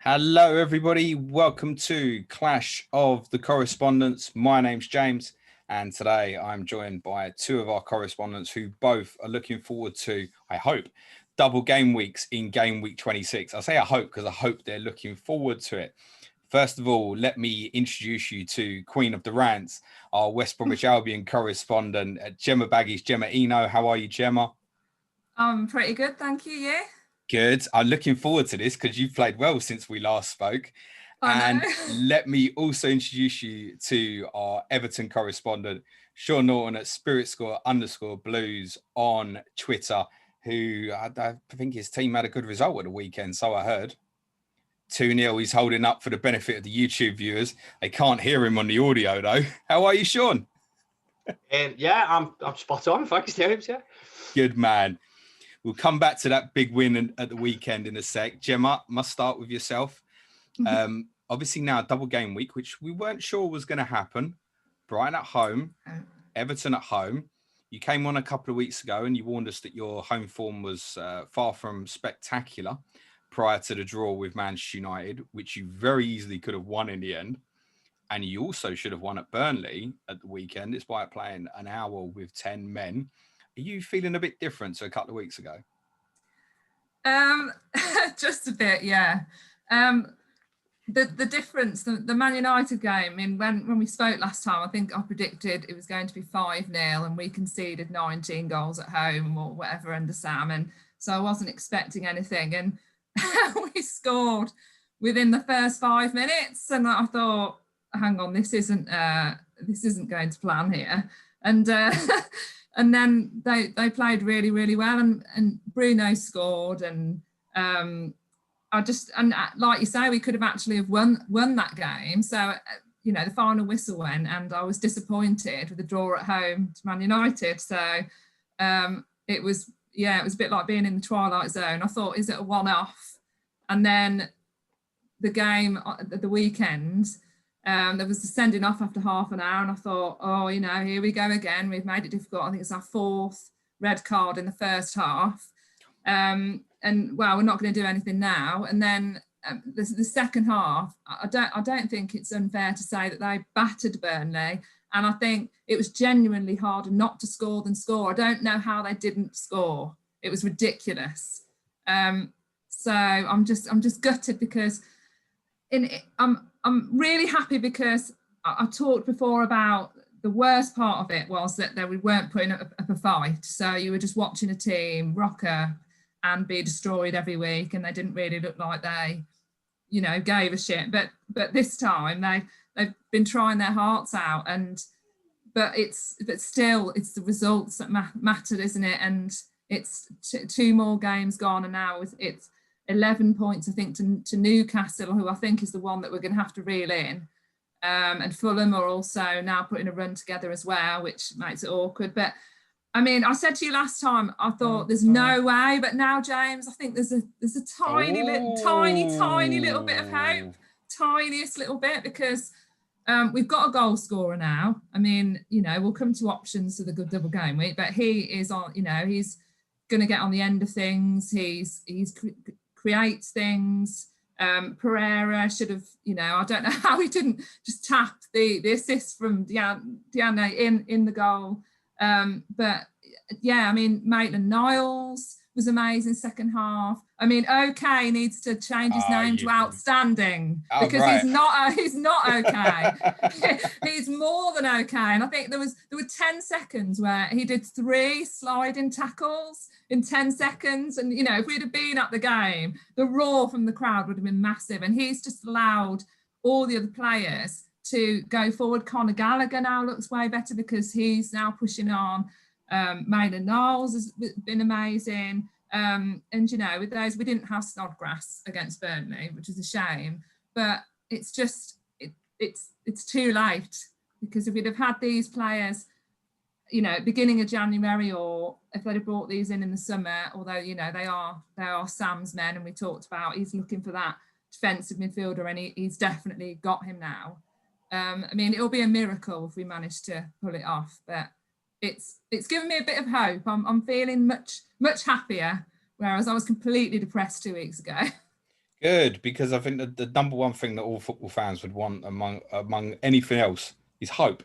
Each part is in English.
Hello, everybody. Welcome to Clash of the Correspondents. My name's James, and today I'm joined by two of our correspondents who both are looking forward to, I hope, double game weeks in game week 26. I say I hope because I hope they're looking forward to it. First of all, let me introduce you to Queen of the Rants, our West Bromwich Albion correspondent, Gemma Baggies. Gemma Eno, how are you, Gemma? I'm pretty good, thank you. Yeah. Good. I'm looking forward to this because you've played well since we last spoke. And let me also introduce you to our Everton correspondent, Sean Norton at @SpiritScore_Blues on Twitter, who I think his team had a good result at the weekend, so I heard. 2-0, he's holding up for the benefit of the YouTube viewers. They can't hear him on the audio, though. How are you, Sean? Yeah, I'm spot on. Thanks, James. Yeah. Good man. We'll come back to that big win at the weekend in a sec. Gemma, must start with yourself. Obviously now double game week, which we weren't sure was going to happen. Brighton at home, Everton at home. You came on a couple of weeks ago and you warned us that your home form was far from spectacular prior to the draw with Manchester United, which you very easily could have won in the end. And you also should have won at Burnley at the weekend, despite playing an hour with 10 men. Are you feeling a bit different to a couple of weeks ago? Just a bit, yeah. The difference, the Man United game, I mean, when we spoke last time, I think I predicted it was going to be 5-0 and we conceded 19 goals at home or whatever under Sam. And so I wasn't expecting anything. And we scored within the first 5 minutes. And I thought, hang on, this isn't going to plan here. And and then they played really, really well, and Bruno scored, and like you say, we could have actually have won that game. So the final whistle went, and I was disappointed with the draw at home to Man United. So it was a bit like being in the twilight zone. I thought, is it a one-off? And then the game at the weekend. There was the sending off after half an hour, and I thought, here we go again. We've made it difficult. I think it's our 4th red card in the first half. We're not going to do anything now. And then the second half, I don't think it's unfair to say that they battered Burnley. And I think it was genuinely harder not to score than score. I don't know how they didn't score. It was ridiculous. So I'm just gutted because I'm really happy because I talked before about the worst part of it was that we weren't putting up a fight. So you were just watching a team rock up and be destroyed every week, and they didn't really look like they, gave a shit. But this time they've been trying their hearts out, but still it's the results that mattered, isn't it? And it's 2 more games gone, and now it's 11 points, I think, to Newcastle, who I think is the one that we're going to have to reel in. And Fulham are also now putting a run together as well, which makes it awkward. But, I mean, I said to you last time, I thought there's no way. But now, James, I think there's a tiny little bit of hope. Tiniest little bit, because we've got a goal scorer now. I mean, we'll come to options to the good double game week, but he is on, he's going to get on the end of things. He's creates things. Pereira should have, I don't know how he didn't just tap the assist from Digne in the goal. But yeah, I mean, Maitland-Niles was amazing second half. I mean, OK needs to change his name to Outstanding because he's not OK. He's more than OK. And I think there were 10 seconds where he did 3 sliding tackles in 10 seconds. And, if we'd have been at the game, the roar from the crowd would have been massive. And he's just allowed all the other players to go forward. Conor Gallagher now looks way better because he's now pushing on. Maitland-Niles has been amazing. And, with those, we didn't have Snodgrass against Burnley, which is a shame. But it's just, it's too late, because if we'd have had these players, beginning of January, or if they'd have brought these in the summer, although, they are Sam's men, and we talked about he's looking for that defensive midfielder, and he's definitely got him now. I mean, it'll be a miracle if we manage to pull it off, but it's given me a bit of hope. I'm feeling much happier, whereas I was completely depressed 2 weeks ago. Good, because I think that the number one thing that all football fans would want among anything else is hope.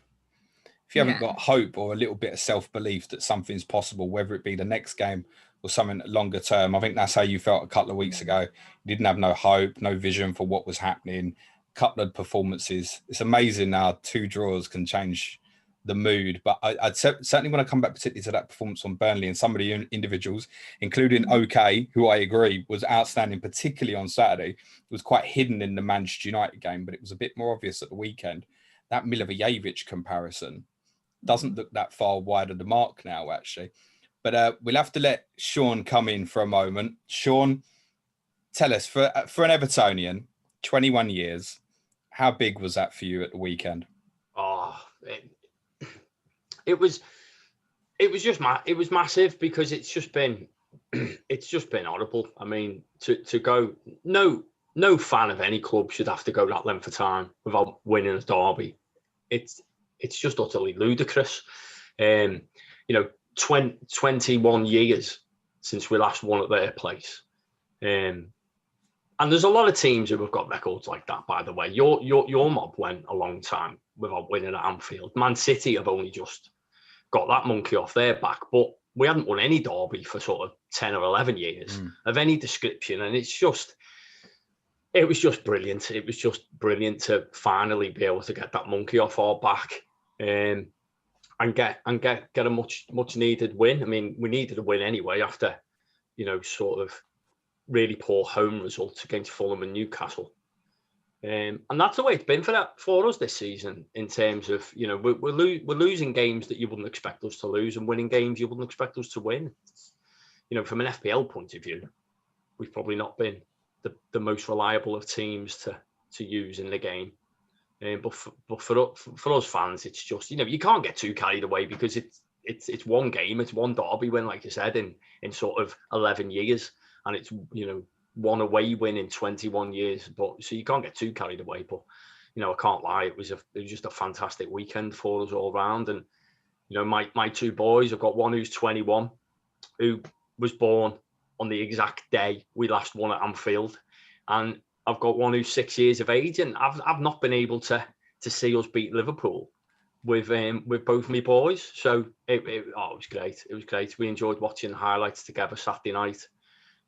If you haven't got hope or a little bit of self-belief that something's possible, whether it be the next game or something longer term, I think that's how you felt a couple of weeks ago. You didn't have no hope, no vision for what was happening, couple of performances. It's amazing now 2 draws can change the mood. But I'd certainly want to come back particularly to that performance on Burnley and some of the individuals, including OK, who I agree was outstanding, particularly on Saturday. It was quite hidden in the Manchester United game, but it was a bit more obvious at the weekend. That Milivojevic comparison doesn't look that far wide of the mark now, actually. But we'll have to let Sean come in for a moment. Sean, tell us, for an Evertonian, 21 years, how big was that for you at the weekend? Oh, it was massive, because it's just been horrible. I mean, to go, no fan of any club should have to go that length of time without winning a derby. It's just utterly ludicrous. 21 years since we last won at their place. And there's a lot of teams who have got records like that, by the way. Your mob went a long time without winning at Anfield. Man City have only just got that monkey off their back, but we hadn't won any derby for sort of 10 or 11 years of any description. And it was just brilliant. It was just brilliant to finally be able to get that monkey off our back. And get a much needed win. I mean, we needed a win anyway after, sort of really poor home results against Fulham and Newcastle. And that's the way it's been for us this season, in terms of, we're losing games that you wouldn't expect us to lose and winning games you wouldn't expect us to win. From an FPL point of view, we've probably not been the most reliable of teams to use in the game. But for us fans, it's just, you can't get too carried away, because it's one game, it's one derby win, like you said, in sort of 11 years, and it's one away win in 21 years. But so you can't get too carried away. But I can't lie, it was just a fantastic weekend for us all round. And my 2 boys, I've got one who's 21, who was born on the exact day we last won at Anfield, and I've got one who's 6 years of age, and I've not been able to see us beat Liverpool with both my boys. So it was great. It was great. We enjoyed watching the highlights together Saturday night,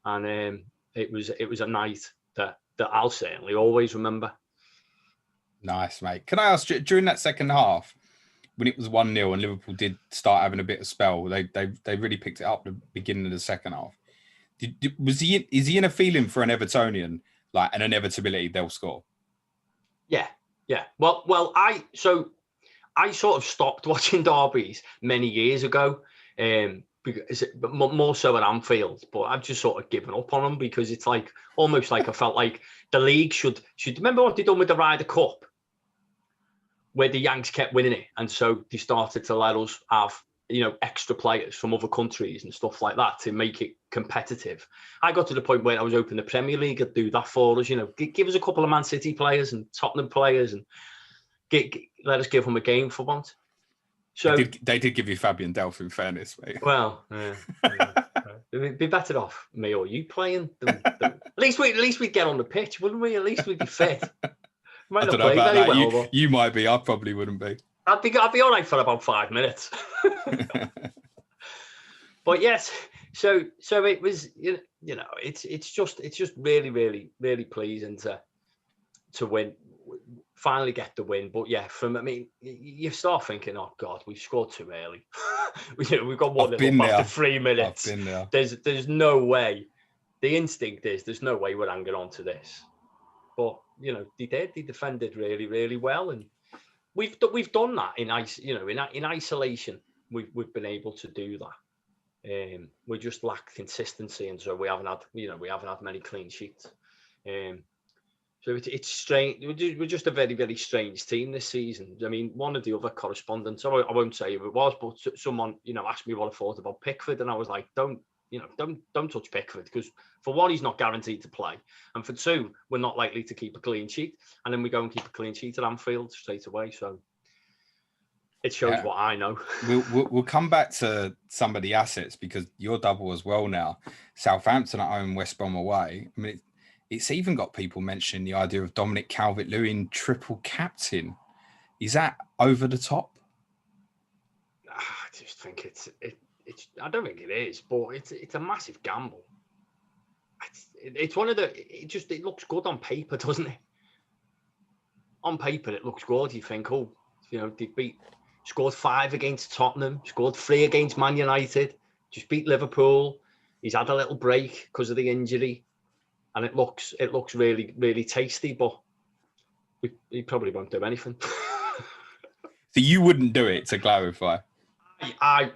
and it was a night that I'll certainly always remember. Nice, mate. Can I ask you, during that second half, when it was 1-0 and Liverpool did start having a bit of spell, they really picked it up at the beginning of the second half. Is he in a feeling for an Evertonian, like an inevitability they'll score? Yeah. Well, I sort of stopped watching derbies many years ago, because more so at Anfield. But I've just sort of given up on them, because it's like almost like I felt like the league should remember what they done with the Ryder Cup, where the Yanks kept winning it, and so they started to let us have extra players from other countries and stuff like that to make it competitive. I got to the point where I was hoping the Premier League would do that for us. Give us a couple of Man City players and Tottenham players, and let us give them a game for once. So they did give you Fabian Delph, in fairness, mate. Well, it'd be better off me or you playing. At least we'd get on the pitch, wouldn't we? At least we'd be fit. I don't know about that. Well, you might be. I probably wouldn't be. I'd be all right for about 5 minutes. But yes, so it was, it's just really, really, really pleasing to win, finally get the win. But yeah, you start thinking, oh God, we've scored too early. We've got one after 3 minutes. I've been there. There's no way. The instinct is there's no way we're hanging on to this. But they did. They defended really, really well, and we've done that in isolation. We've been able to do that. We just lack consistency, and so we haven't had many clean sheets. So it's strange. We're just a very, very strange team this season. I mean, one of the other correspondents, I won't say who it was, but someone asked me what I thought about Pickford, and I was like, don't touch Pickford, because for one, he's not guaranteed to play, and for two, we're not likely to keep a clean sheet, and then we go and keep a clean sheet at Anfield straight away. So it shows what I know. We'll come back to some of the assets, because you're double as well now. Southampton at home, West Brom away. I mean, it's even got people mentioning the idea of Dominic Calvert-Lewin triple captain. Is that over the top? I just think it's. I don't think it is, but it's a massive gamble. It's one of the. It looks good on paper, doesn't it? On paper, it looks good. You think, oh, they scored 5 against Tottenham, scored 3 against Man United, just beat Liverpool. He's had a little break because of the injury, and it looks really, really tasty. But he probably won't do anything. So you wouldn't do it, to clarify? I'm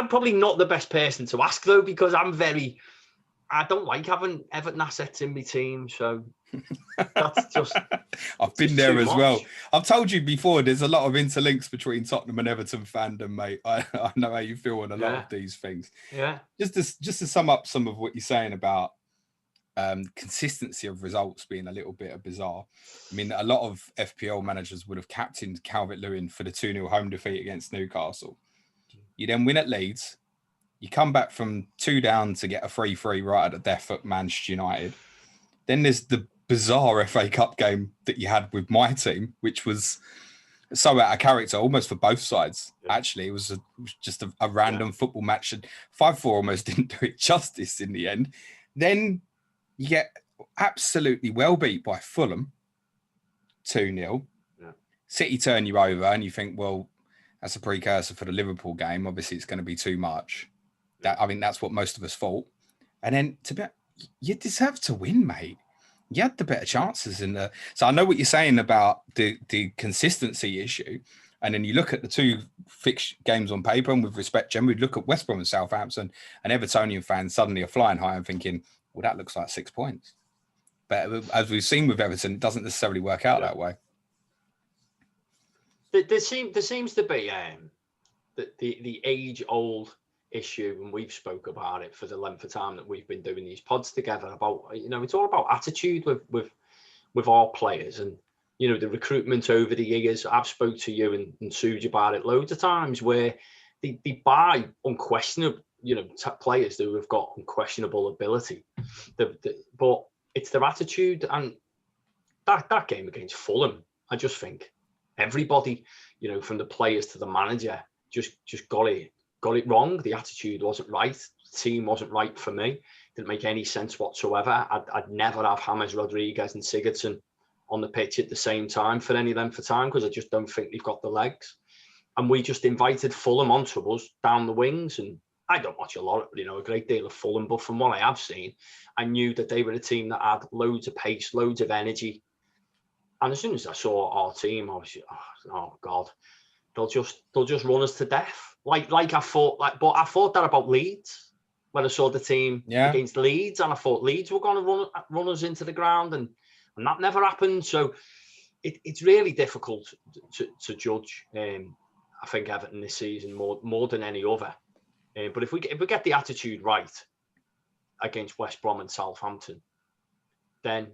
probably not the best person to ask though, because I don't like having Everton assets in my team, so that's just. I've been there as well. I've told you before. There's a lot of interlinks between Tottenham and Everton fandom, mate. I know how you feel on a lot of these things. Yeah. Just to sum up some of what you're saying about consistency of results being a little bit bizarre. I mean, a lot of FPL managers would have captained Calvert-Lewin for the 2-0 home defeat against Newcastle. You then win at Leeds. You come back from 2 down to get a 3-3 right at the death at Manchester United. Then there's the bizarre FA Cup game that you had with my team, which was so out of character, almost for both sides. Yeah. Actually, it was just a random football match. And 5-4 almost didn't do it justice in the end. Then you get absolutely well beat by Fulham, 2-0. Yeah. City turn you over and you think, well, that's a precursor for the Liverpool game. Obviously, it's going to be too much. I think that's what most of us thought. And then you deserve to win, mate. You had the better chances in the. So I know what you're saying about the consistency issue. And then you look at the 2 fixed games on paper, and with respect, Gemma, we'd look at West Brom and Southampton, and Evertonian fans suddenly are flying high and thinking, well, that looks like 6 points. But as we've seen with Everton, it doesn't necessarily work out that way. There seems to be the age-old issue, and we've spoke about it for the length of time that we've been doing these pods together, about, it's all about attitude with our players, and the recruitment over the years. I've spoke to you and Suj about it loads of times, where they buy unquestionable players who have got unquestionable ability, but it's their attitude. And that game against Fulham, I just think everybody, from the players to the manager, just got it wrong. The attitude wasn't right. The team wasn't right for me. Didn't make any sense whatsoever. I'd never have James Rodriguez and Sigurdsson on the pitch at the same time for any length of time, because I just don't think they've got the legs. And we just invited Fulham onto us down the wings. And I don't watch a great deal of Fulham, but from what I have seen, I knew that they were a team that had loads of pace, loads of energy. And as soon as I saw our team, I was, oh God, they'll just run us to death. But I thought that about Leeds when I saw the team against Leeds, and I thought Leeds were going to run us into the ground, and that never happened. So it's really difficult to judge. I think Everton this season more than any other. But if we get the attitude right against West Brom and Southampton, then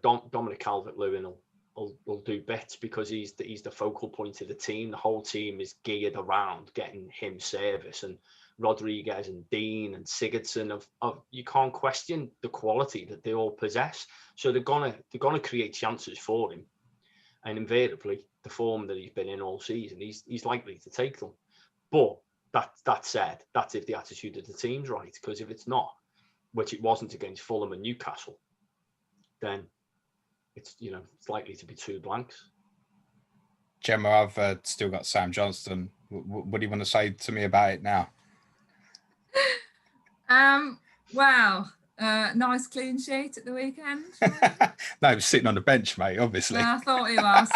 Dominic Calvert-Lewin will do bits, because he's the focal point of the team. The whole team is geared around getting him service, and Rodriguez and Digne and Sigurdsson you can't question the quality that they all possess. So they're gonna create chances for him, and invariably the form that he's been in all season, he's likely to take them. But that said, that's if the attitude of the team's right, because if it's not, which it wasn't against Fulham and Newcastle, then it's likely to be 2 blanks. Gemma, I've still got Sam Johnstone. What do you want to say to me about it now? Nice clean sheet at the weekend. No, he was sitting on the bench, mate, obviously. I thought he was.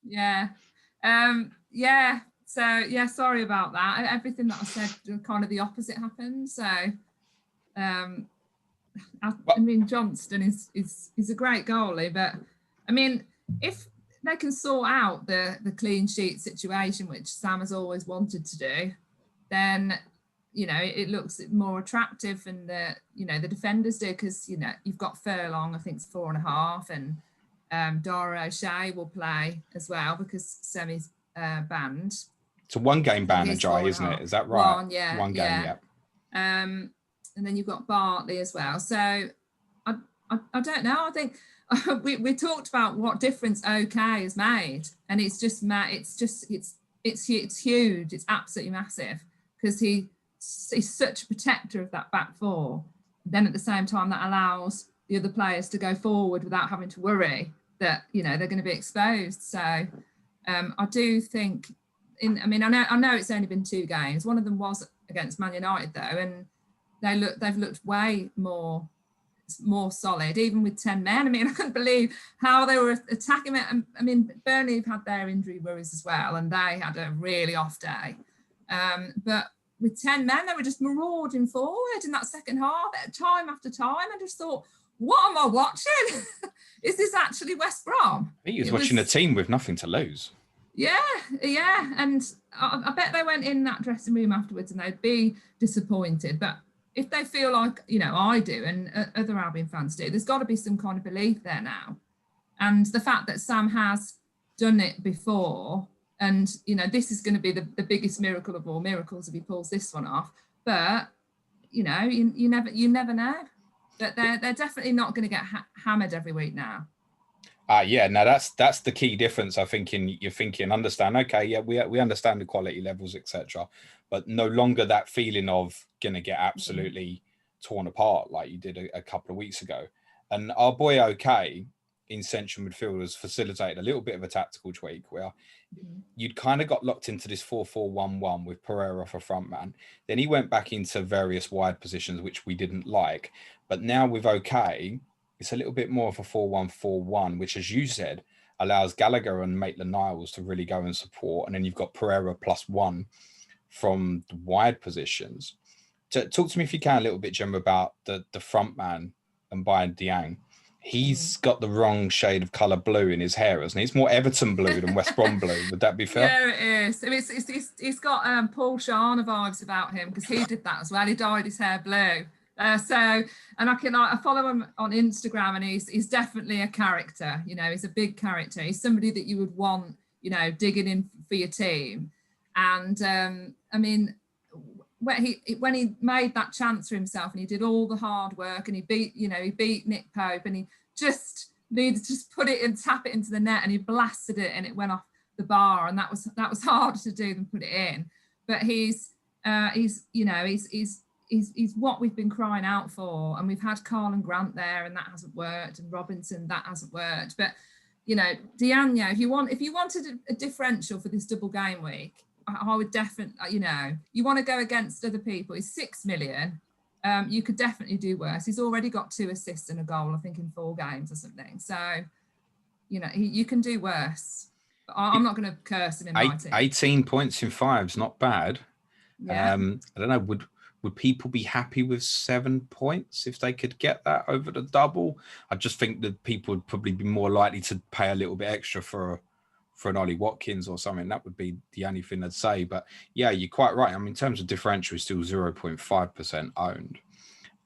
Yeah. So, sorry about that. Everything that I said, kind of the opposite happened. So, I mean, Johnstone is a great goalie, but I mean, if they can sort out the clean sheet situation, which Sam has always wanted to do, then it looks more attractive, and the defenders do, because you've got Furlong, I think it's 4.5, and Dara O'Shea will play as well because Semi's banned. It's a 1-game ban, Ajay, isn't it? Is that right? One game, yeah. And then you've got Bartley as well. So I don't know. I think we talked about what difference OK has made, and it's huge. It's absolutely massive, because he's such a protector of that back four. Then at the same time, that allows the other players to go forward without having to worry that they're going to be exposed. So I do think. I know it's only been 2 games. One of them was against Man United though, and they've looked way more solid, even with 10 men. I mean, I couldn't believe how they were attacking it. I mean, Burnley have had their injury worries as well, and they had a really off day. But with 10 men, they were just marauding forward in that second half, time after time. I just thought, what am I watching? Is this actually West Brom? He was watching a team with nothing to lose. Yeah. And I bet they went in that dressing room afterwards and they'd be disappointed. But if they feel like, I do and other Albion fans do, there's got to be some kind of belief there now. And the fact that Sam has done it before, and, this is going to be the biggest miracle of all miracles if he pulls this one off. But, you never know. But they're definitely not going to get hammered every week now. Yeah, no, that's the key difference. I think you're thinking, understand, okay, yeah, we understand the quality levels, etc., but no longer that feeling of gonna get absolutely torn apart like you did a couple of weeks ago. And our boy OK in central midfield has facilitated a little bit of a tactical tweak where you'd kind of got locked into this 4-4-1-1 with Pereira for front man. Then he went back into various wide positions, which we didn't like. But now with OK, it's a little bit more of a 4-1-4-1, which, as you said, allows Gallagher and Maitland-Niles to really go and support. And then you've got Pereira +1 from the wide positions. Talk to me, if you can, a little bit, Jim, about the front man and Mbaye Diagne. He's got the wrong shade of colour blue in his hair, hasn't he? It's more Everton blue than West Brom blue. Would that be fair? Yeah, it is. I mean, he's got Paul Sharner vibes about him, because he did that as well. He dyed his hair blue. And I follow him on Instagram, and he's definitely a character. He's a big character. He's somebody that you would want, digging in for your team. And I mean, when he made that chance for himself, and he did all the hard work, and he beat Nick Pope, and he just needed to just put it and tap it into the net, and he blasted it, and it went off the bar, and that was harder to do than put it in. But he's what we've been crying out for, and we've had Carl and Grant there, and that hasn't worked, and Robinson, that hasn't worked. But Diagne, if you wanted a differential for this double game week, I would definitely, you want to go against other people. He's 6 million. You could definitely do worse. He's already got 2 assists and a goal, I think, in 4 games or something. So, you can do worse. But I'm not going to curse him in my team. 18 points in 5's not bad. Yeah. I don't know. Would people be happy with 7 points if they could get that over the double? I just think that people would probably be more likely to pay a little bit extra for an Ollie Watkins or something. That would be the only thing I'd say. But yeah, you're quite right. I mean, in terms of differential, he's still 0.5% owned.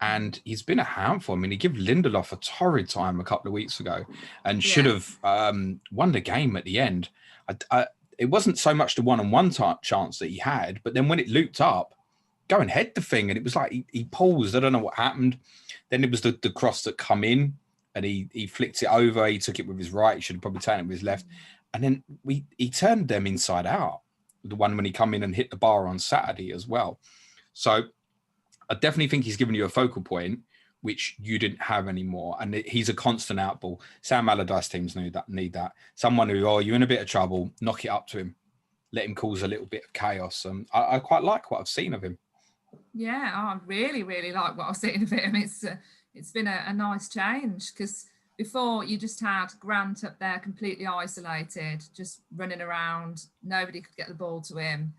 And he's been a handful. I mean, he gave Lindelof a torrid time a couple of weeks ago and should have won the game at the end. It wasn't so much the one-on-one chance that he had, but then when it looped up, go and head the thing, and it was like he paused. I don't know what happened. Then it was the cross that come in, and he flicked it over. He took it with his right. He should have probably taken it with his left. And then he turned them inside out. The one when he come in and hit the bar on Saturday as well. So I definitely think he's given you a focal point, which you didn't have anymore. And he's a constant outball. Sam Allardyce teams need that. Someone who, you're in a bit of trouble, knock it up to him. Let him cause a little bit of chaos. I quite like what I've seen of him. Yeah, I really, really like what I've seen of him. It's been a nice change, because before you just had Grant up there completely isolated, just running around. Nobody could get the ball to him.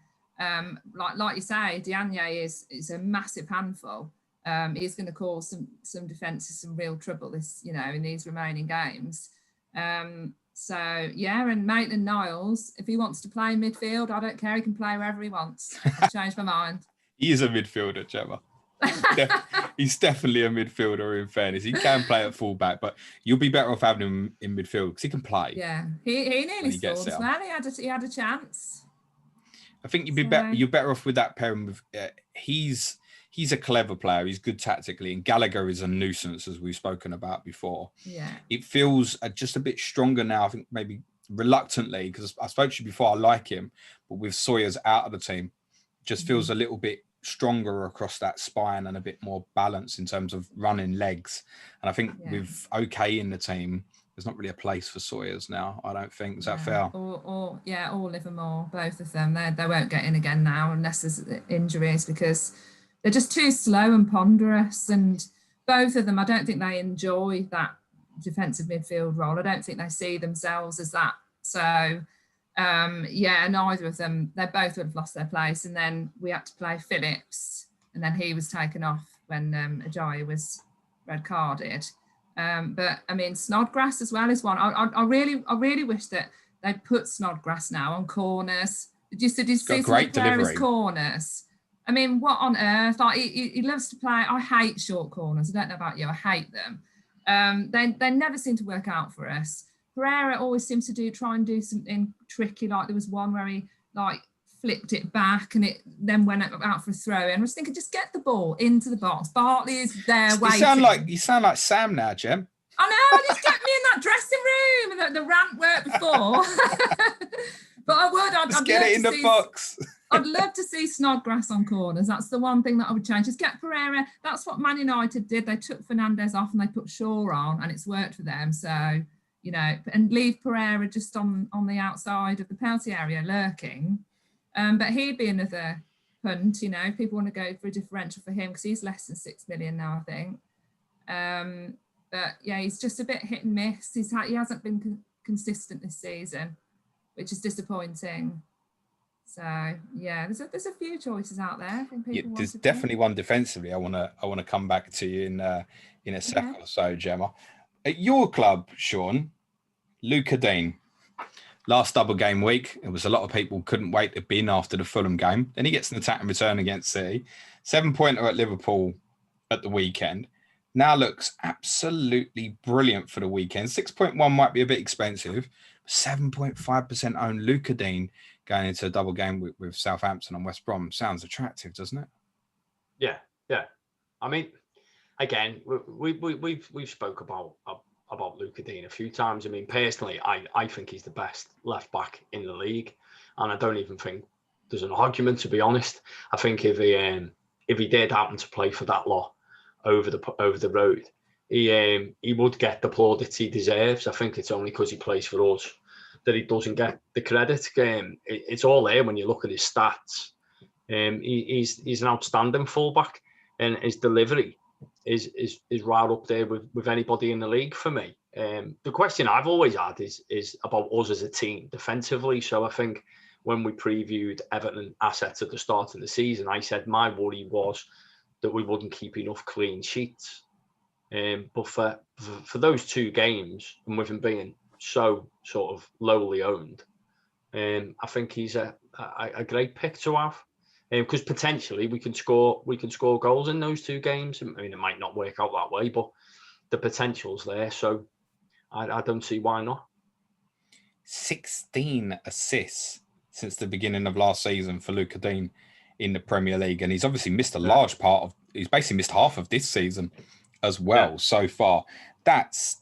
Like you say, Diagne is a massive handful. He's going to cause some defences some real trouble in these remaining games. So yeah, and Maitland-Niles, if he wants to play midfield, I don't care. He can play wherever he wants. I've changed my mind. He is a midfielder, Gemma. He's definitely a midfielder, in fairness. He can play at fullback, but you'll be better off having him in midfield because he can play. Yeah, he nearly scored as well. He had a chance. I think you'd be better. You're better off with that pairing with. He's he's a clever player. He's good tactically, and Gallagher is a nuisance, as we've spoken about before. Yeah, it feels just a bit stronger now. I think maybe reluctantly, because I spoke to you before, I like him, but with Sawyers out of the team, just feels a little bit stronger across that spine and a bit more balance in terms of running legs. And I think with OK in the team, there's not really a place for Sawyers now, I don't think. Is that fair? Or Livermore, both of them. They won't get in again now unless there's injuries, because they're just too slow and ponderous. And both of them, I don't think they enjoy that defensive midfield role. I don't think they see themselves as that. So, neither of them, they both would have lost their place. And then we had to play Phillips, and then he was taken off when Ajayi was red carded. But I mean, Snodgrass as well is one. I really wish that they'd put Snodgrass now on corners. Did you see some of Pereira's corners? I mean, what on earth? Like, he loves to play. I hate short corners. I don't know about you. I hate them. They never seem to work out for us. Pereira always seems to try and do something tricky. Like there was one where he flipped it back and it then went out for a throw. And I was thinking, just get the ball into the box. Bartley is there waiting. You sound like Sam now, Gem. I know, just get me in that dressing room. And the rant worked before. But I would. I'd get it in the box. I'd love to see Snodgrass on corners. That's the one thing that I would change. Just get Pereira. That's what Man United did. They took Fernandes off and they put Shaw on, and it's worked for them. So, and leave Pereira just on the outside of the penalty area lurking. But he'd be another punt, people want to go for a differential for him because he's less than 6 million now, I think. But he's just a bit hit and miss. He hasn't been consistent this season, which is disappointing. So there's a few choices out there. I think people there's definitely one defensively. I want to come back to you in a second or so, Gemma. At your club, Sean, Luca Digne. Last double game week, it was a lot of people couldn't wait to bin after the Fulham game. Then he gets an attack and return against City. 7-pointer at Liverpool at the weekend. Now looks absolutely brilliant for the weekend. 6.1 might be a bit expensive. 7.5% owned Luca Digne going into a double game with Southampton and West Brom. Sounds attractive, doesn't it? Yeah. I mean, again, we've spoke about Luca Digne a few times. I mean, personally, I think he's the best left back in the league, and I don't even think there's an argument, to be honest. I think if he did happen to play for that lot over the road, he would get the plaudits he deserves. I think it's only because he plays for us that he doesn't get the credit. It's all there when you look at his stats. He's an outstanding fullback, and his delivery is right up there with anybody in the league for me. The question I've always had is about us as a team defensively. So I think when we previewed Everton assets at the start of the season, I said my worry was that we wouldn't keep enough clean sheets. But for those two games, and with him being so sort of lowly owned, I think he's a great pick to have. Because potentially we can score goals in those two games. I mean, it might not work out that way, but the potential's there. So I don't see why not. 16 assists since the beginning of last season for Luca Digne in the Premier League, and he's obviously missed a large part of. He's basically missed half of this season as well so far. That's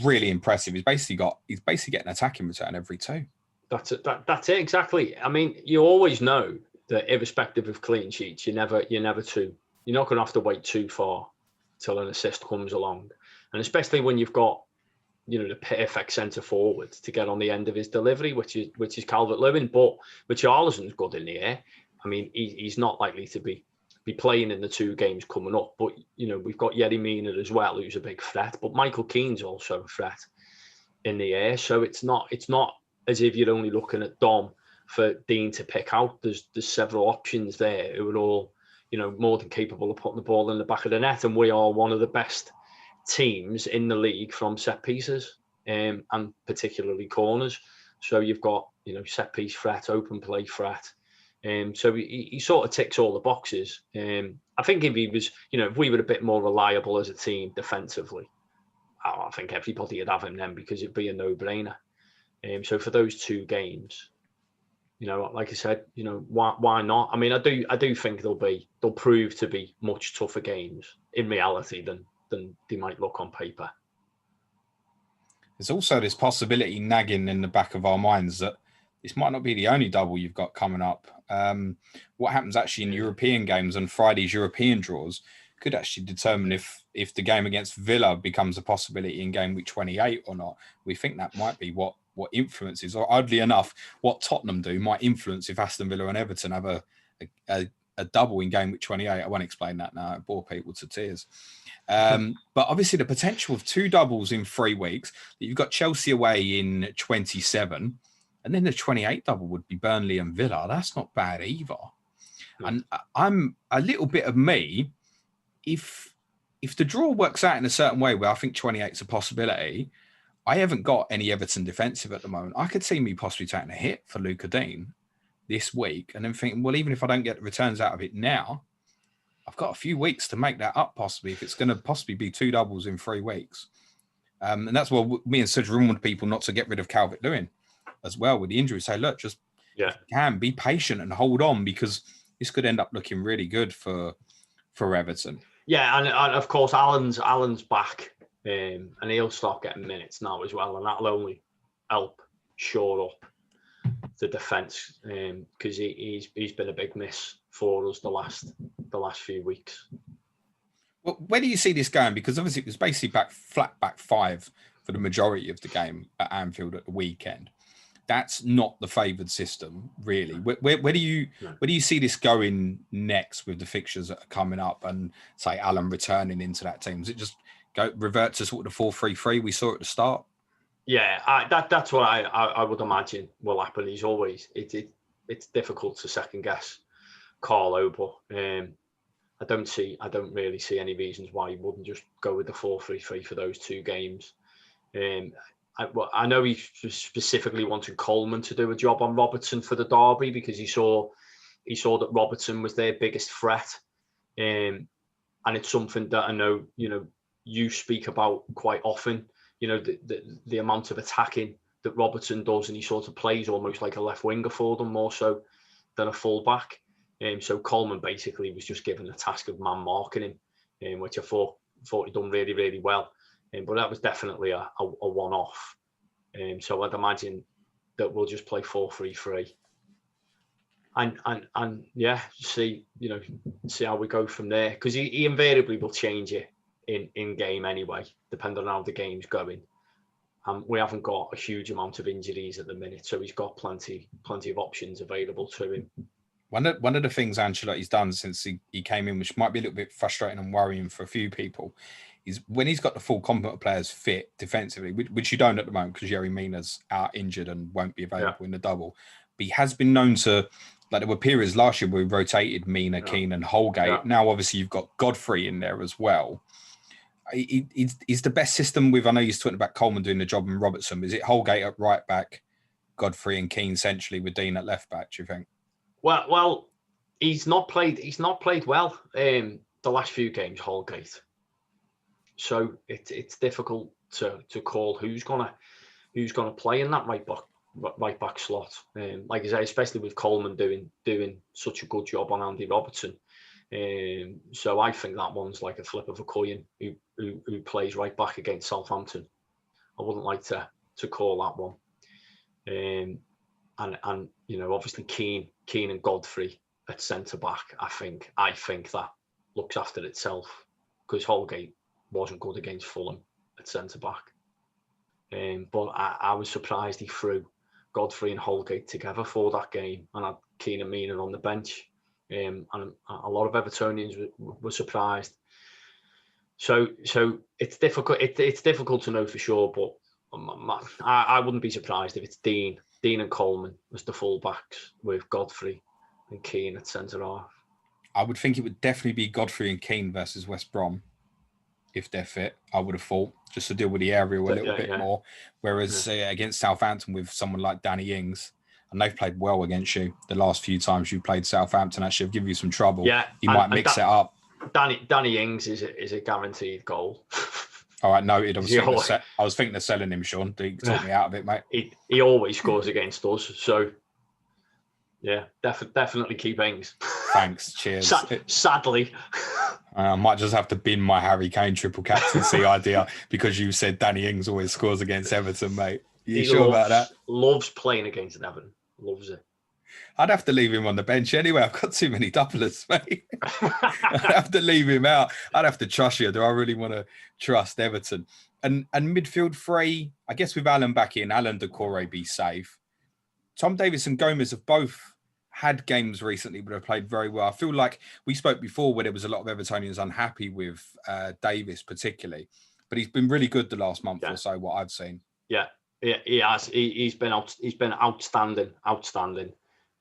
really impressive. He's basically getting an attacking return every two. That's it exactly. I mean, you always know that irrespective of clean sheets, you're not going to have to wait too far till an assist comes along, and especially when you've got the perfect centre forward to get on the end of his delivery, which is Calvert-Lewin. But Richarlison's good in the air. I mean, he's not likely to be playing in the two games coming up. But we've got Yerry Mina as well, who's a big threat. But Michael Keane's also a threat in the air. So it's not as if you're only looking at Dom for Digne to pick out. There's several options there who are all more than capable of putting the ball in the back of the net, and we are one of the best teams in the league from set pieces, and particularly corners. So you've got set piece threat, open play threat, so he sort of ticks all the boxes. I think if he was, if we were a bit more reliable as a team defensively, I think everybody would have him then, because it'd be a no-brainer. So for those two games, like I said, why not? I mean, I do think they'll prove to be much tougher games in reality than they might look on paper. There's also this possibility nagging in the back of our minds that this might not be the only double you've got coming up. What happens actually in European games and Friday's European draws could actually determine if the game against Villa becomes a possibility in game week 28 or not. We think that might be what influences, or oddly enough, what Tottenham do might influence if Aston Villa and Everton have a double in game week 28. I won't explain that now. It bore people to tears. But obviously the potential of 2 doubles in 3 weeks, you've got Chelsea away in 27, and then the 28 double would be Burnley and Villa. That's not bad either. And I'm a little bit of me, if the draw works out in a certain way where I think 28 is a possibility, I haven't got any Everton defensive at the moment. I could see me possibly taking a hit for Luca Digne this week and then thinking, well, even if I don't get the returns out of it now, I've got a few weeks to make that up possibly if it's going to possibly be 2 doubles in 3 weeks. And that's why me and Serge want people not to get rid of Calvert-Lewin as well with the injury. Say, look, just be patient and hold on because this could end up looking really good for Everton. Yeah, and of course, Alan's back. And he'll start getting minutes now as well, and that'll only help shore up the defence because he's been a big miss for us the last few weeks. Well, where do you see this going? Because obviously it was basically flat back 5 for the majority of the game at Anfield at the weekend. That's not the favoured system, really. Where do you see this going next with the fixtures that are coming up and say Alan returning into that team? Is it just revert to sort of the 4-3-3 we saw at the start? Yeah, that's what I would imagine will happen. He's always it's difficult to second guess Carlo, but I don't really see any reasons why he wouldn't just go with the 4-3-3 for those 2 games. I know he specifically wanted Coleman to do a job on Robertson for the derby because he saw that Robertson was their biggest threat, and it's something that I know you speak about quite often. The amount of attacking that Robertson does, and he sort of plays almost like a left winger for them more so than a full back. So Coleman basically was just given the task of man marking him, which I thought he done really, really well. But that was definitely a one-off. So I'd imagine that we'll just play 4-3-3. And see how we go from there. Because he invariably will change it in game anyway, depending on how the game's going. We haven't got a huge amount of injuries at the minute, so he's got plenty of options available to him. One of the things Ancelotti's done since he came in, which might be a little bit frustrating and worrying for a few people, is when he's got the full complement of players fit defensively, which you don't at the moment because Yerry Mina's out injured and won't be available in the double. But he has been known to, like there were periods last year where we rotated Mina, Keane and Holgate. Yeah. Now, obviously, you've got Godfrey in there as well. Is the best system with, I know you're talking about Coleman doing the job and Robertson, is it Holgate at right back, Godfrey and Keane essentially with Digne at left back, do you think? Well, he's not played well the last few games, Holgate. So it's difficult to call who's gonna play in that right back slot. Like I say, especially with Coleman doing such a good job on Andy Robertson. So I think that one's like a flip of a coin who plays right back against Southampton. I wouldn't like to call that one. And obviously Keane and Godfrey at centre back. I think that looks after itself because Holgate wasn't good against Fulham at centre back. But I was surprised he threw Godfrey and Holgate together for that game and had Keane and Mina on the bench. And a lot of Evertonians were surprised. So it's difficult. It's difficult to know for sure, but I wouldn't be surprised if it's Digne and Coleman as the full backs with Godfrey and Keane at centre half. I would think it would definitely be Godfrey and Keane versus West Brom if they're fit. I would have thought just to deal with the area a little bit more. Whereas against Southampton with someone like Danny Ings. And they've played well against you the last few times you've played Southampton. Actually, have given you some trouble. Yeah, you might mix it up. Danny Ings is a guaranteed goal. All right, noted. I was thinking of selling him, Sean. You took me out of it, mate. He always scores against us. So Yeah, definitely keep Ings. Thanks. Cheers. Sadly. I might just have to bin my Harry Kane triple captaincy idea because you said Danny Ings always scores against Everton, mate. You sure about that? Loves playing against Everton. Loves it. I'd have to leave him on the bench anyway. I've got too many doublers, mate. I'd have to leave him out. I'd have to trust you. Do I really want to trust Everton? And midfield three, I guess with Alan back in, Alan Doucouré be safe. Tom Davies and Gomez have both had games recently, but have played very well. I feel like we spoke before where there was a lot of Evertonians unhappy with Davies particularly, but he's been really good the last month or so, what I've seen. Yeah, he has. He's been outstanding.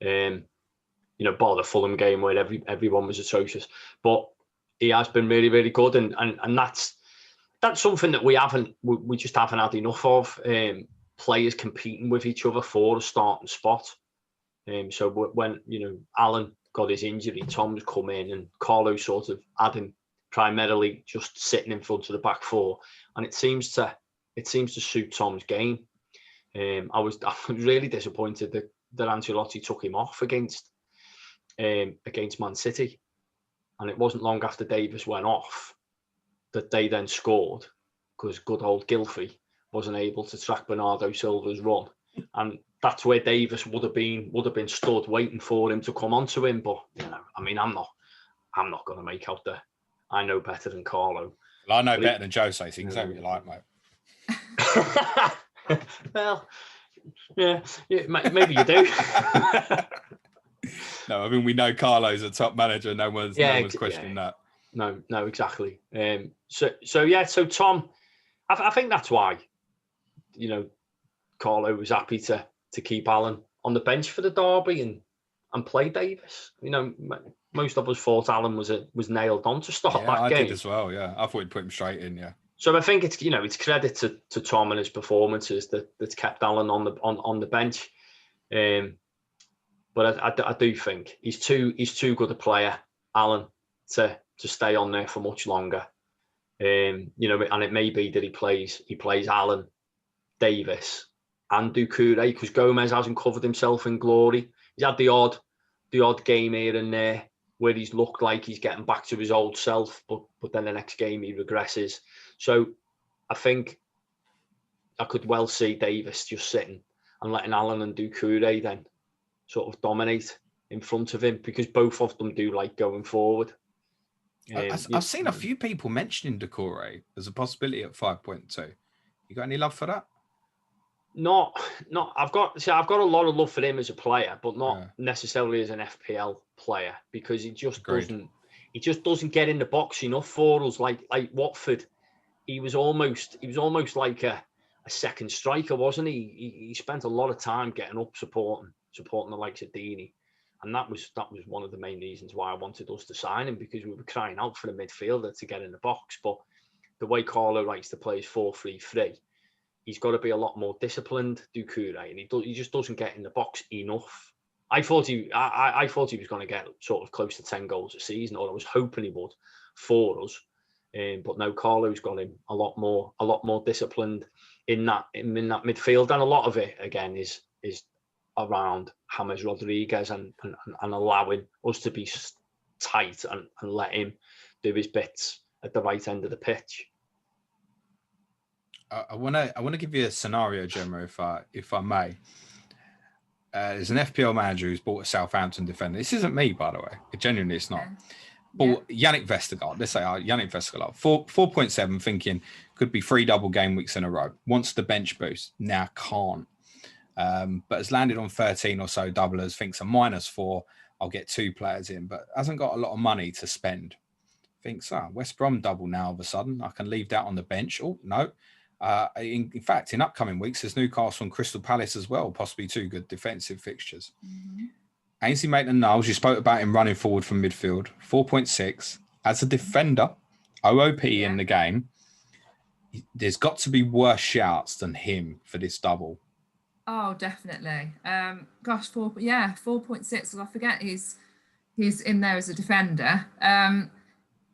Bar the Fulham game where everyone was atrocious, but he has been really, really good, and that's something that we just haven't had enough of. Players competing with each other for a starting spot. So when Alan got his injury, Tom's come in, and Carlo sort of had him primarily just sitting in front of the back four, and it seems to suit Tom's game. I was really disappointed that Ancelotti took him off against Man City, and it wasn't long after Davies went off that they then scored because good old Gylfi wasn't able to track Bernardo Silva's run, and that's where Davies would have been stood waiting for him to come onto him. But I'm not going to make out that I know better than Carlo. Well, I know better than Jose, so you can say what you like, mate. Well, yeah, maybe you do. No, I mean, we know Carlo's a top manager. No one's questioning that. No, exactly. So Tom, I think that's why, Carlo was happy to keep Alan on the bench for the derby and play Davies. Most of us thought Alan was nailed on to start that game. I did as well. Yeah, I thought he'd put him straight in. Yeah. So I think it's credit to Tom and his performances that's kept Alan on the bench. But I do think he's too good a player, Alan, to stay on there for much longer. And it may be that he plays Alan, Davies, and Doucouré because Gomez hasn't covered himself in glory. He's had the odd game here and there where he's looked like he's getting back to his old self, but then the next game he regresses. So I think I could well see Davies just sitting and letting Alan and Doucouré then sort of dominate in front of him because both of them do like going forward. I've seen a few people mentioning Doucouré as a possibility at 5.2. You got any love for that? Not. I've got a lot of love for him as a player, but not necessarily as an FPL player because he just doesn't get in the box enough for us. Like Watford, he was almost like a second striker, wasn't he? He spent a lot of time getting up supporting the likes of Digne. And that was one of the main reasons why I wanted us to sign him because we were crying out for a midfielder to get in the box. But the way Carlo likes to play is 4-3-3. He's got to be a lot more disciplined, Doucouré, and he just doesn't get in the box enough. I thought he was going to get sort of close to 10 goals a season, or I was hoping he would for us. But no, Carlo's got him a lot more disciplined in that midfield, and a lot of it again is around James Rodriguez and allowing us to be tight and let him do his bits at the right end of the pitch. I want to give you a scenario, Gemma, if I may. There's an FPL manager who's bought a Southampton defender. This isn't me, by the way. Genuinely, it's not. Bought Yannick Vestergaard. Let's say Yannick Vestergaard. 4.7, thinking could be 3 double game weeks in a row. Wants the bench boost. Now can't. But has landed on 13 or so doublers. Thinks a -4. I'll get 2 players in, but hasn't got a lot of money to spend. Thinks, West Brom double now all of a sudden. I can leave that on the bench. Oh, no. In fact, in upcoming weeks, there's Newcastle and Crystal Palace as well, possibly 2 good defensive fixtures. Mm-hmm. Ainsley Maitland-Niles, you spoke about him running forward from midfield, 4.6. As a defender, OOP in the game, there's got to be worse shouts than him for this double. Oh, definitely. 4.6. Well, I forget he's in there as a defender.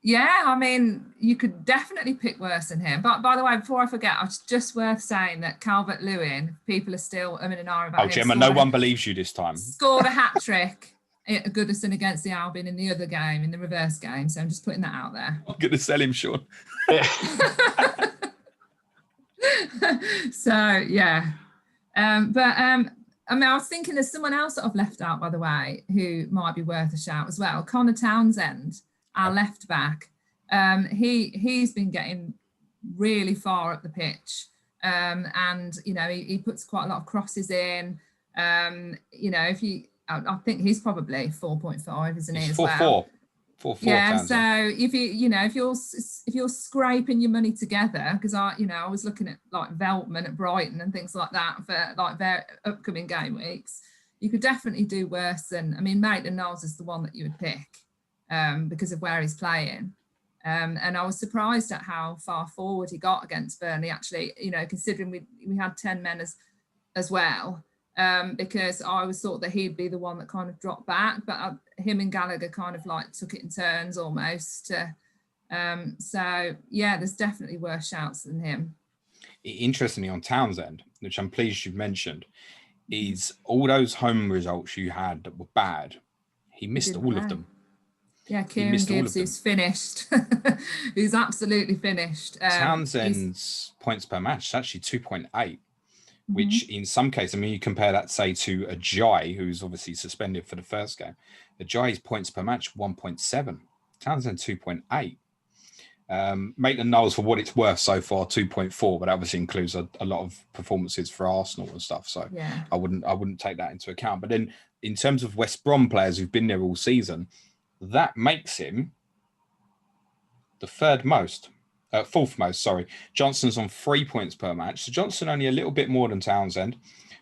Yeah, I mean, you could definitely pick worse than him. But by the way, before I forget, it's just worth saying that Calvert-Lewin, people are still umming and ahhing about him. Gemma, no one believes you this time. Scored a hat-trick at Goodison against the Albion in the other game, in the reverse game. So I'm just putting that out there. I'm going to sell him, Sean. So, yeah. I mean, I was thinking there's someone else that I've left out, by the way, who might be worth a shout as well. Conor Townsend, our left back. He's been getting really far up the pitch. And, you know, he puts quite a lot of crosses in. You know, I think he's probably 4.5, isn't he, as well? 4.4. Yeah, Townsend. So if you're scraping your money together, because I was looking at like Veltman at Brighton and things like that for like their upcoming game weeks, you could definitely do worse than. I mean, Maitland-Niles is the one that you would pick because of where he's playing, and I was surprised at how far forward he got against Burnley. Actually, you know, considering we had 10 men as well. Because I always thought that he'd be the one that kind of dropped back, but him and Gallagher kind of like took it in turns almost. So yeah, there's definitely worse shouts than him. Interestingly, on Townsend, which I'm pleased you've mentioned, is all those home results you had that were bad, he missed all of them. Yeah, Kieran Gibbs, who's finished, who's absolutely finished. Townsend's points per match is actually 2.8. Which in some cases, I mean, you compare that, say, to Ajayi, who's obviously suspended for the first game. Ajayi's points per match, 1.7. Townsend, 2.8. Maitland-Niles, for what it's worth so far, 2.4, but that obviously includes a lot of performances for Arsenal and stuff. So yeah. I wouldn't take that into account. But then in terms of West Brom players who've been there all season, that makes him the fourth most. Johnston's on 3 points per match. So Johnstone only a little bit more than Townsend.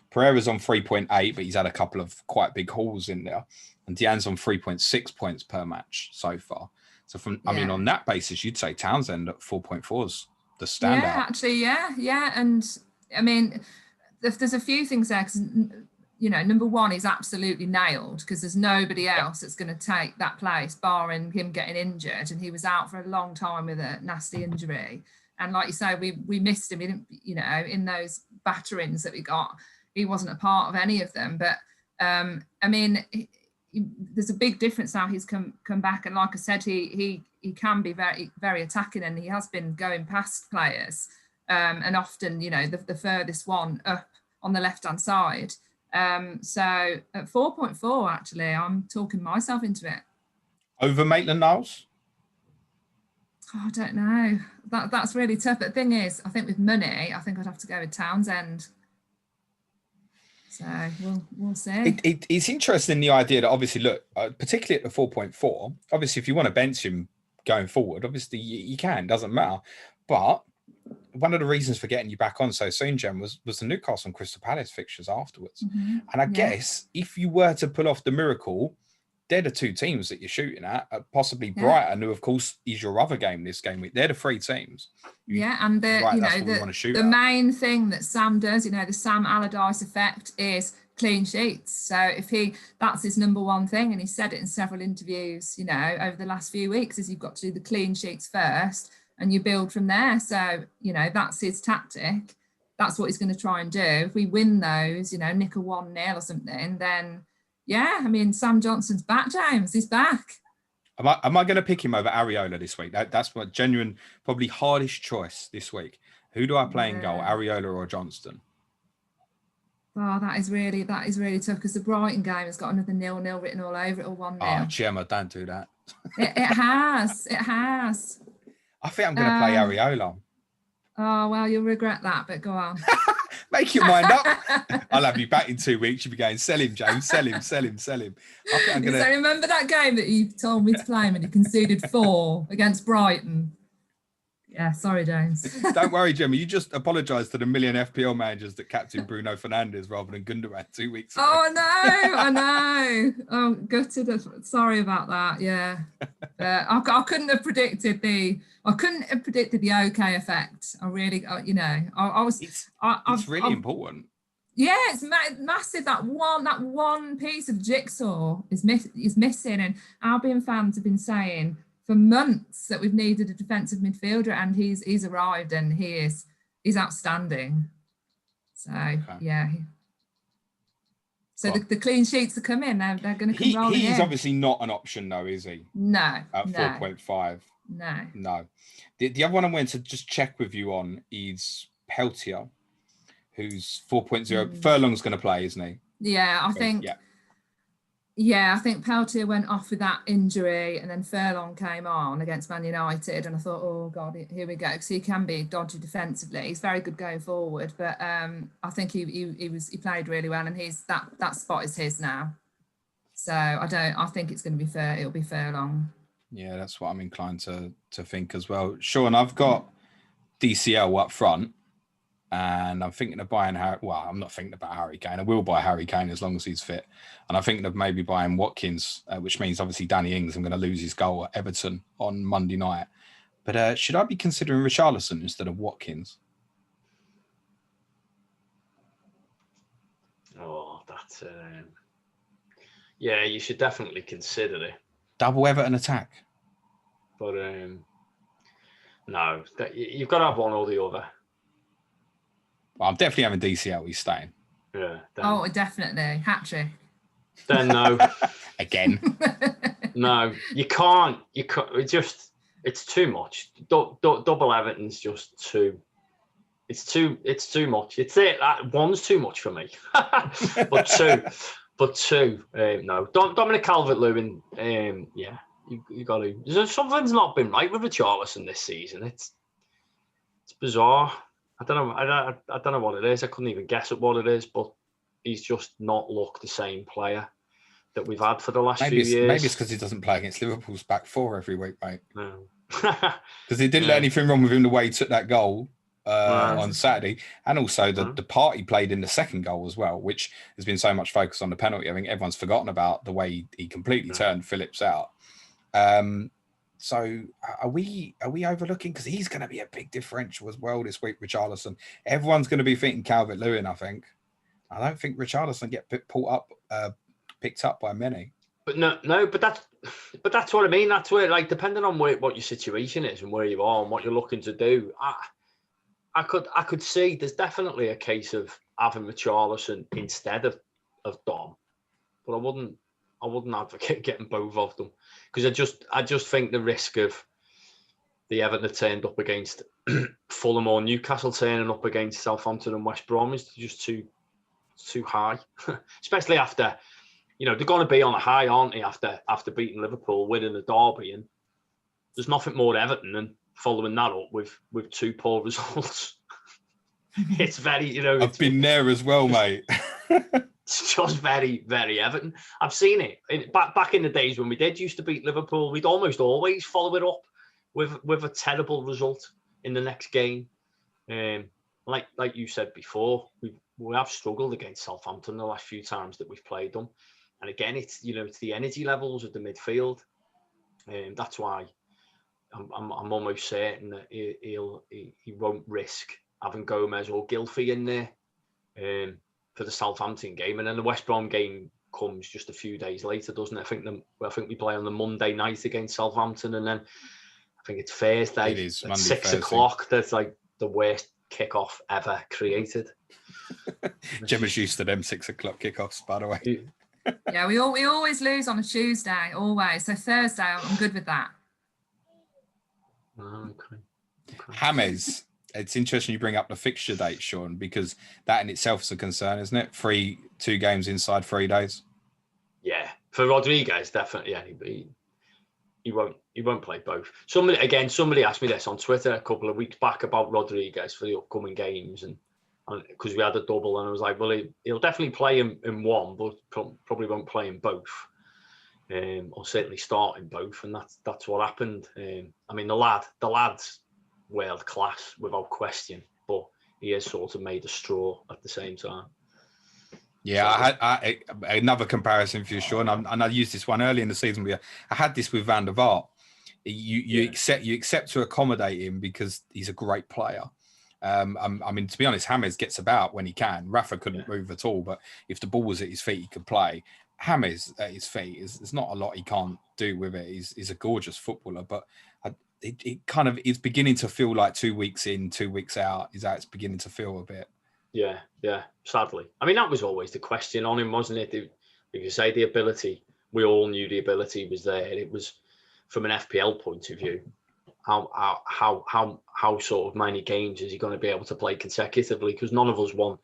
Pereira's on 3.8, but he's had a couple of quite big hauls in there. And Diagne's on 3.6 points per match so far. So I mean, on that basis, you'd say Townsend at 4.4 is the standout. Yeah, actually, yeah. And I mean, there's a few things there because, you know, number one, he's absolutely nailed because there's nobody else that's going to take that place, barring him getting injured. And he was out for a long time with a nasty injury. And like you say, we missed him. He didn't, you know, in those batterings that we got, he wasn't a part of any of them. But I mean, there's a big difference now. He's come back, and like I said, he can be very, very attacking, and he has been going past players, and often, you know, the furthest one up on the left hand side. So at 4.4, actually, I'm talking myself into it. Over Maitland-Niles? Oh, I don't know. That's really tough. But the thing is, I think with money, I think I'd have to go with Townsend. So we'll see. It's interesting, the idea that obviously, look, particularly at the 4.4, obviously if you want to bench him going forward, obviously you can, doesn't matter. But one of the reasons for getting you back on so soon, Jem, was the Newcastle and Crystal Palace fixtures afterwards. And I guess if you were to pull off the miracle, they're the two teams that you're shooting at, possibly Brighton, who of course is your other game this game week. They're the three teams. And the main thing that Sam does, you know, the Sam Allardyce effect is clean sheets. So that's his number one thing, and he said it in several interviews, you know, over the last few weeks, is you've got to do the clean sheets first and you build from there. So, you know, that's his tactic. That's what he's going to try and do. If we win those, you know, nick a 1-0 or something, then yeah, I mean, Sam Johnson's back, James. He's back. Am I going to pick him over Areola this week? That's my genuine, probably hardest choice this week. Who do I play in goal, Areola or Johnston? Oh, that is really tough because the Brighton game has got another 0-0 written all over it, or 1-0. Oh, Gemma, don't do that. It has. I think I'm going to play Areola. Oh, well, you'll regret that, but go on. Make your mind up. I'll have you back in 2 weeks. You'll be going, sell him, James, sell him. I think I'm gonna... So remember that game that you told me to play when he conceded 4 against Brighton? Yeah, sorry, James. Don't worry, Gemma. You just apologise to the million FPL managers that captain Bruno Fernandes rather than Gundogan 2 weeks ago. Oh, I know. Oh, gutted. Sorry about that. Yeah. I couldn't have predicted the OK effect. I really, you know, I was. It's really important. Yeah, it's massive. That one piece of jigsaw is missing, and Albion fans have been saying months that we've needed a defensive midfielder, and he's arrived, and he's outstanding. So yeah. So the clean sheets are coming. They're going to come rolling in. He's obviously not an option, though, is he? No. At 4.5. No. The other one I wanted to just check with you on is Peltier, who's 4.0. Furlong's going to play, isn't he? Yeah, I think. Yeah, I think Peltier went off with that injury, and then Furlong came on against Man United, and I thought, oh God, here we go, because he can be dodgy defensively. He's very good going forward, but I think he played really well, and that spot is his now. So I think it's going to be it'll be Furlong. Yeah, that's what I'm inclined to think as well. Sean, I've got DCL up front. And I'm thinking of buying I'm not thinking about Harry Kane. I will buy Harry Kane as long as he's fit. And I'm thinking of maybe buying Watkins, which means obviously Danny Ings. I'm going to lose his goal at Everton on Monday night. But should I be considering Richarlison instead of Watkins? Oh, that's yeah. You should definitely consider it. Double Everton attack. But no, you've got to have one or the other. Well, I'm definitely having DCL. He's staying. Yeah. Oh, definitely. Hat-trick. Then no. Again. No, you can't. It's too much. Double Everton's just too. It's too much. That one's too much for me. but two. No. Dominic Calvert-Lewin. Yeah, you got to. Something's not been right with Richarlison this season. It's bizarre. I don't know what it is. I couldn't even guess at what it is, but he's just not looked the same player that we've had for the last few years. Maybe it's because he doesn't play against Liverpool's back four every week, mate. No. Because he didn't let anything wrong with him the way he took that goal on Saturday. And also the part he played in the second goal as well, which has been so much focus on the penalty. I think everyone's forgotten about the way he completely turned Phillips out. So are we overlooking, because he's going to be a big differential as well this week, Richarlison. Everyone's going to be thinking Calvert-Lewin, I think. I don't think Richarlison get picked up by many. But but that's what I mean. That's where, like, depending on what your situation is and where you are and what you're looking to do, I could see there's definitely a case of having Richarlison instead of Dom, but I wouldn't advocate getting both of them, because I just think the risk of the Everton turned up against Fulham or Newcastle turning up against Southampton and West Brom is just too high, especially after, they're going to be on a high, aren't they, after beating Liverpool, winning the derby, and there's nothing more Everton than following that up with two poor results. It's very, I've been there as well, mate. It's just very, very Everton. I've seen it back in the days when we used to beat Liverpool. We'd almost always follow it up with a terrible result in the next game. Like you said before, we have struggled against Southampton the last few times that we've played them. And again, it's the energy levels of the midfield. That's why I'm almost certain that he won't risk having Gomez or Gylfi in there for the Southampton game. And then the West Brom game comes just a few days later, doesn't it? I think we play on the Monday night against Southampton, and then I think it's Thursday. It is at Monday, 6 Thursday. o'clock. That's like the worst kickoff ever created. Gemma's used to them 6 o'clock kickoffs, by the way. Yeah, we always lose on a Tuesday, always. So Thursday, I'm good with that. Okay. James, it's interesting you bring up the fixture date, Sean, because that in itself is a concern, isn't it? 2 games inside 3 days. Yeah, for Rodriguez, definitely. Yeah, he won't play both. Somebody asked me this on Twitter a couple of weeks back about Rodriguez for the upcoming games, and because we had a double, and I was like, well, he'll definitely play in one, but probably won't play in both, or certainly start in both, and that's what happened. I mean, the lad's world class without question, but he has sort of made a straw at the same time. Yeah, I had another comparison for you, Sean, and I used this one early in the season. I had this with Van der Vaart. You accept to accommodate him because he's a great player. I mean, to be honest, James gets about when he can. Rafa couldn't move at all, but if the ball was at his feet, he could play. James at his feet. There's not a lot he can't do with it. He's a gorgeous footballer, but it kind of is beginning to feel like 2 weeks in, 2 weeks out. Is how it's beginning to feel a bit. Yeah. Sadly, I mean, that was always the question on him, wasn't it? If you say the ability, we all knew the ability was there. It was from an FPL point of view. How sort of many games is he going to be able to play consecutively? Because none of us want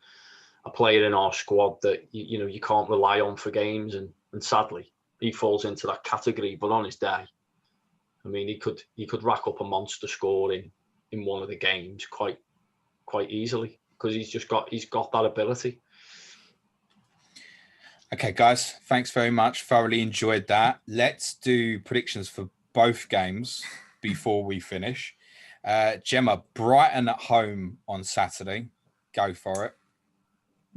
a player in our squad that you can't rely on for games, and sadly he falls into that category. But on his day, I mean, he could rack up a monster score in one of the games quite easily, because he's got that ability. Okay, guys, thanks very much. Thoroughly enjoyed that. Let's do predictions for both games before we finish. Gemma, Brighton at home on Saturday. Go for it.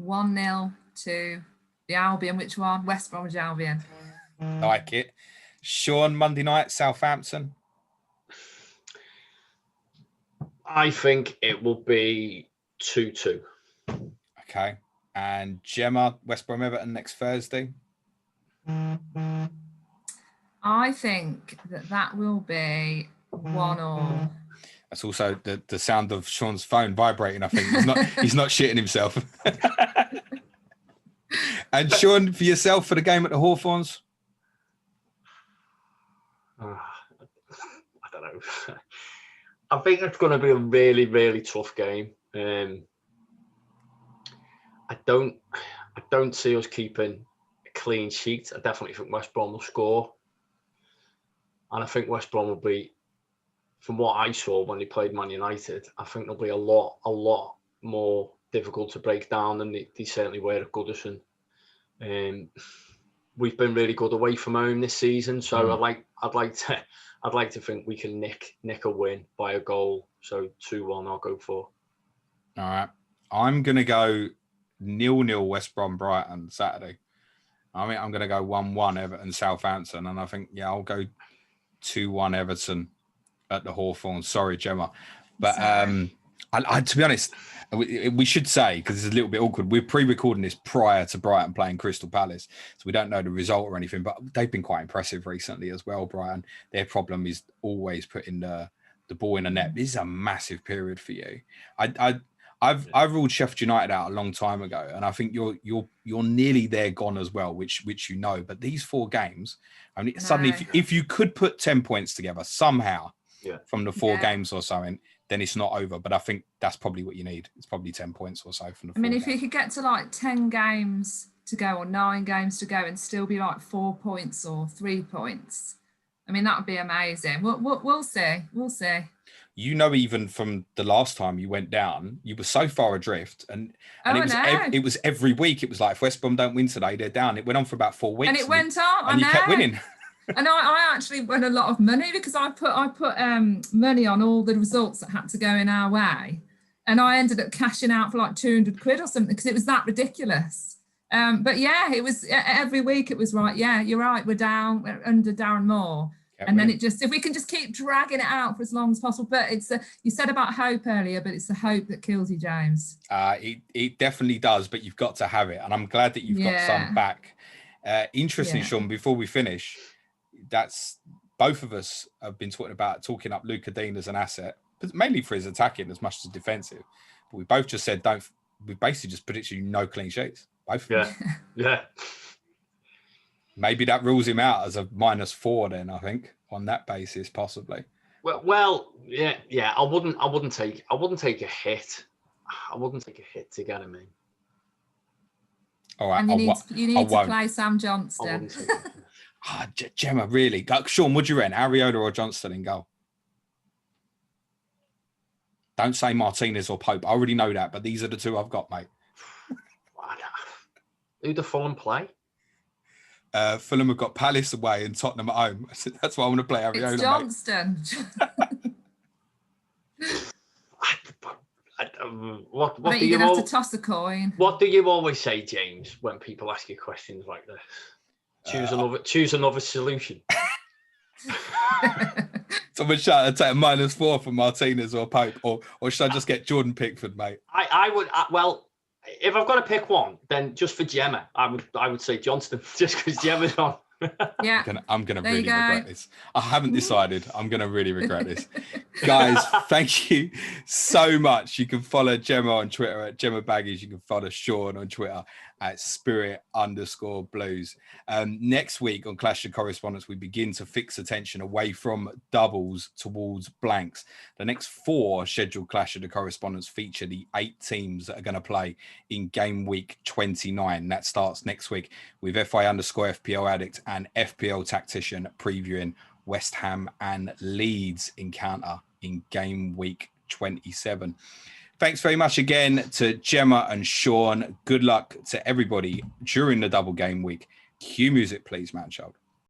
1-0 to the Albion. Which one? West Bromwich Albion. Like it. Sean, Monday night, Southampton. I think it will be 2-2. Okay. And Gemma, West Brom Everton next Thursday. I think that will be 1-1. That's also the sound of Sean's phone vibrating. I think he's not shitting himself. And Sean, for yourself, for the game at the Hawthornes. I don't know. I think it's going to be a really, really tough game. I don't see us keeping a clean sheet. I definitely think West Brom will score, and I think West Brom will be, from what I saw when they played Man United, I think they'll be a lot more difficult to break down than they certainly were at Goodison. We've been really good away from home this season, so I'd like to think we can nick a win by a goal. So 2-1, I'll go for. All right, I'm gonna go 0-0 West Brom Brighton Saturday. I mean, I'm gonna go 1-1 Everton Southampton, and I think I'll go 2-1 Everton at the Hawthorns. Sorry, Gemma, but I to be honest, we should say, because it's a little bit awkward, we're pre-recording this prior to Brighton playing Crystal Palace, so we don't know the result or anything, but they've been quite impressive recently as well, Brighton. Their problem is always putting the ball in the net. This is a massive period for you. I've ruled Sheffield United out a long time ago, and I think you're nearly there gone as well, which But these 4 games, I mean, suddenly if you could put 10 points together somehow from the 4 games or something, then it's not over. But I think that's probably what you need. It's probably 10 points or so from the 4 games. If you could get to like 10 games to go or 9 games to go and still be like 4 points or 3 points, I mean, that would be amazing. We'll see. We'll see. Even from the last time you went down, you were so far adrift, and it was every week. It was like, if West Brom don't win today, they're down. It went on for about 4 weeks, and it went on, and you kept winning. And I actually won a lot of money, because I put money on all the results that had to go in our way, and I ended up cashing out for like 200 quid or something, because it was that ridiculous. But yeah, it was every week. It was right. Yeah, you're right. We're down. We're under Darren Moore. And then if we can just keep dragging it out for as long as possible. But it's you said about hope earlier, but it's the hope that kills you, James. It definitely does, but you've got to have it. And I'm glad that you've got some back. Interesting, Sean, before we finish, that's both of us have been talking up Luca Digne as an asset, but mainly for his attacking as much as defensive. But we both just said we basically just predicted no clean sheets. Both. Yeah. Maybe that rules him out as a -4 then, I think, on that basis, possibly. Well, yeah. I wouldn't take a hit. I wouldn't take a hit to get him in. All right. And you need to play Sam Johnstone. Gemma, really? Sean, would you rent Areola or Johnstone in goal? Don't say Martinez or Pope. I already know that, but these are the 2 I've got, mate. Who the Fulham play? Fulham have got Palace away and Tottenham at home. That's why I want to play Areola. It's Johnston. What do you have to toss a coin? What do you always say, James, when people ask you questions like this? Choose another solution. Someone shout to take a -4 for Martinez or Pope, or should I just get Jordan Pickford, mate? I would. Well, if I've got to pick one, then just for Gemma, I would say Johnstone, just because Gemma's on. Yeah, I'm gonna really regret this. I haven't decided. I'm gonna really regret this. Guys, thank you so much. You can follow Gemma on Twitter at Gemma Baggies. You can follow Sean on Twitter at Spirit_Blues. Next week on Clash of Correspondents, we begin to fix attention away from doubles towards blanks. The next 4 scheduled Clash of the Correspondents feature the 8 teams that are going to play in game week 29. That starts next week with FI_FPL Addict and FPL Tactician previewing West Ham and Leeds encounter in game week 27. Thanks very much again to Gemma and Sean. Good luck to everybody during the double game week. Cue music, please, Manchild.